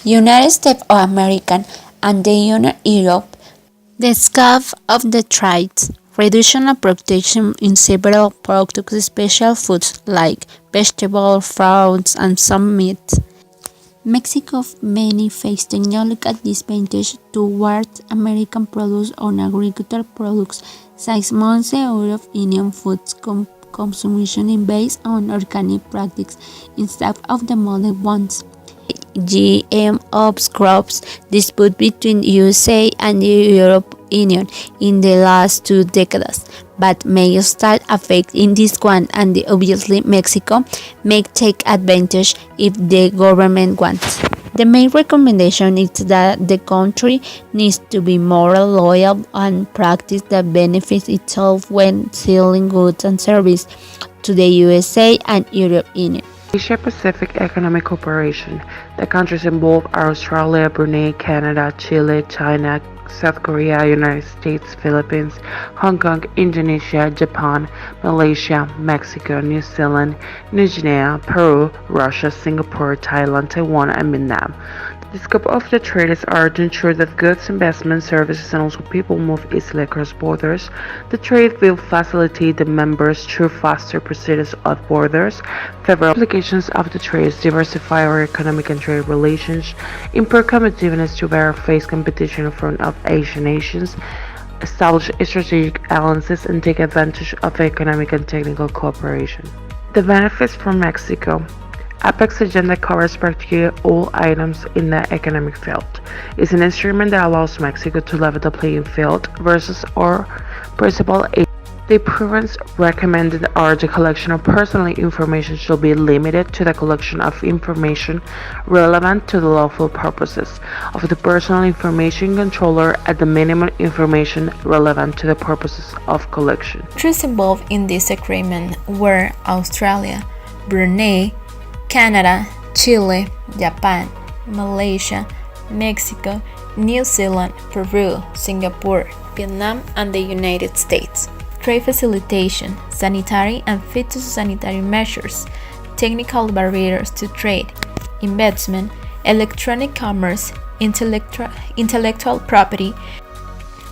United States of America and the Union Europe, the scope of the trade, reduction of protection in several products, special foods like vegetables, fruits, and some meat. Mexico many face technological disadvantage towards American products on agricultural products, since most European foods consumption is based on organic practices instead of the modern ones. GMO crops dispute between USA and the European Union in the last 2 decades, but may start affecting this one, and obviously Mexico may take advantage if the government wants. The main recommendation is that the country needs to be more loyal and practice that benefits itself when selling goods and services to the USA and European Union. Asia-Pacific Economic Cooperation. The countries involved are Australia, Brunei, Canada, Chile, China, South Korea, United States, Philippines, Hong Kong, Indonesia, Japan, Malaysia, Mexico, New Zealand, New Guinea, Peru, Russia, Singapore, Thailand, Taiwan, and Vietnam. The scope of the treaties are to ensure that goods, investments, services, and also people move easily across borders. The trade will facilitate the members through faster procedures at borders. Federal applications of the treaties diversify our economic and trade relations, improve competitiveness to better face competition in front of Asian nations, establish strategic alliances, and take advantage of economic and technical cooperation. The benefits from Mexico. APEC's agenda covers practically all items in the economic field. It's an instrument that allows Mexico to level the playing field versus our principal aid. The preference recommended are the collection of personal information should be limited to the collection of information relevant to the lawful purposes of the personal information controller at the minimum information relevant to the purposes of collection. Countries involved in this agreement were Australia, Brunei, Canada, Chile, Japan, Malaysia, Mexico, New Zealand, Peru, Singapore, Vietnam, and the United States. Trade facilitation, sanitary and phytosanitary measures, technical barriers to trade, investment, electronic commerce, intellectual property.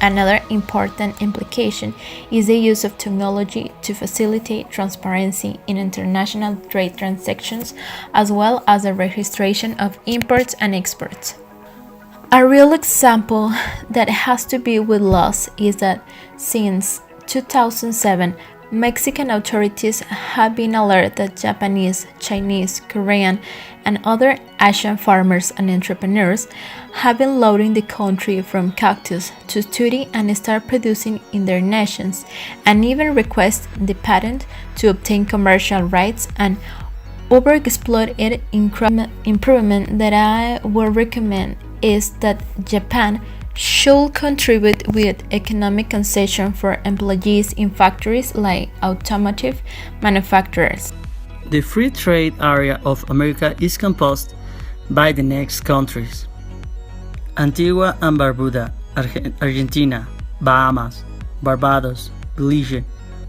Another important implication is the use of technology to facilitate transparency in international trade transactions, as well as the registration of imports and exports. A real example that has to be with loss is that since 2007, Mexican authorities have been alerted that Japanese, Chinese, Korean, and other Asian farmers and entrepreneurs have been loading the country from cactus to tutti and start producing in their nations, and even request the patent to obtain commercial rights and overexploit it. Improvement that I would recommend is that Japan should contribute with economic concession for employees in factories like automotive manufacturers. The free trade area of America is composed by the next countries: Antigua and Barbuda, Argentina, Bahamas, Barbados, Belize,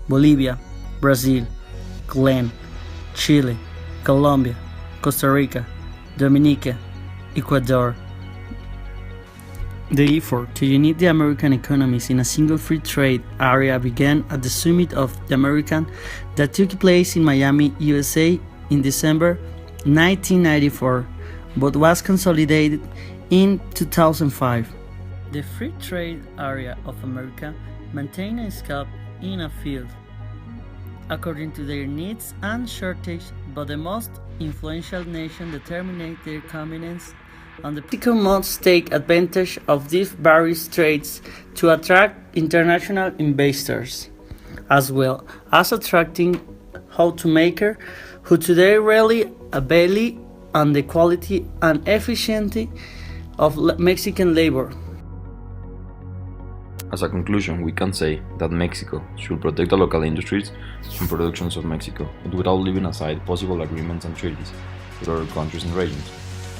Bolivia, Brazil, Guyana, Chile, Colombia, Costa Rica, Dominica, Ecuador. The effort to unite the American economies in a single free trade area began at the Summit of the American that took place in Miami, USA in December 1994, but was consolidated in 2005. The free trade area of America maintained a scope in a field according to their needs and shortage, but the most influential nation determined their convenience, and Mexico must take advantage of these various trades to attract international investors, as well as attracting automakers who today rely heavily on the quality and efficiency of Mexican labor. As a conclusion, we can say that Mexico should protect the local industries and productions of Mexico, but without leaving aside possible agreements and treaties with other countries and regions.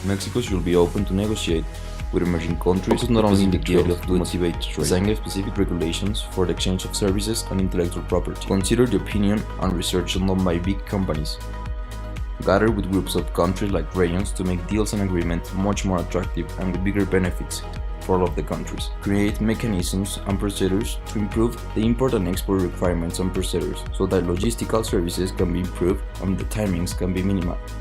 Mexico should be open to negotiate with emerging countries, not only in the field of to motivate trade, designing specific regulations for the exchange of services and intellectual property. Consider the opinion and research done by big companies. gather with groups of countries like regions to make deals and agreements much more attractive and with bigger benefits for all of the countries. Create mechanisms and procedures to improve the import and export requirements and procedures so that logistical services can be improved and the timings can be minimized.